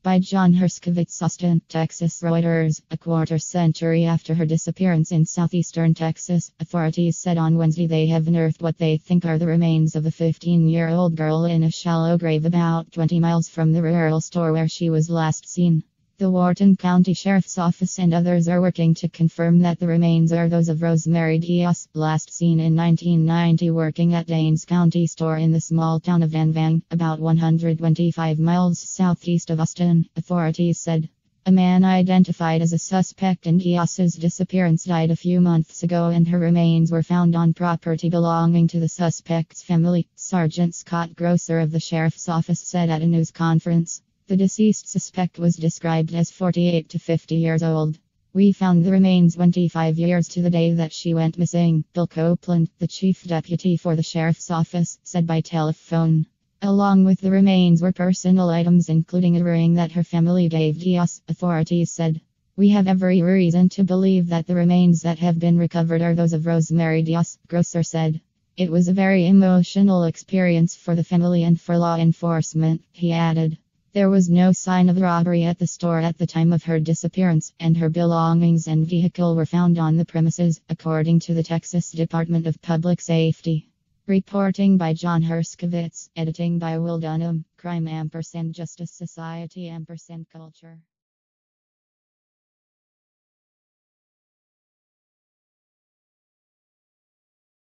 By John Herskovitz, Austin, Texas. Reuters. A quarter century after her disappearance in southeastern Texas, authorities said on Wednesday they have unearthed what they think are the remains of a 15-year-old girl in a shallow grave about 20 miles from the rural store where she was last seen. The Wharton County Sheriff's Office and others are working to confirm that the remains are those of Rosemary Diaz, last seen in 1990 working at Danes County Store in the small town of Danvang, about 125 miles southeast of Austin, authorities said. A man identified as a suspect in Diaz's disappearance died a few months ago and her remains were found on property belonging to the suspect's family, Sergeant Scott Grosser of the Sheriff's Office said at a news conference. The deceased suspect was described as 48 to 50 years old. We found the remains 25 years to the day that she went missing, Bill Copeland, the chief deputy for the sheriff's office, said by telephone. Along with the remains were personal items including a ring that her family gave Diaz, authorities said. We have every reason to believe that the remains that have been recovered are those of Rosemary Diaz, Grosser said. It was a very emotional experience for the family and for law enforcement, he added. There was no sign of robbery at the store at the time of her disappearance, and her belongings and vehicle were found on the premises, according to the Texas Department of Public Safety. Reporting by John Herskovitz, editing by Will Dunham, Crime & Justice Society & Culture.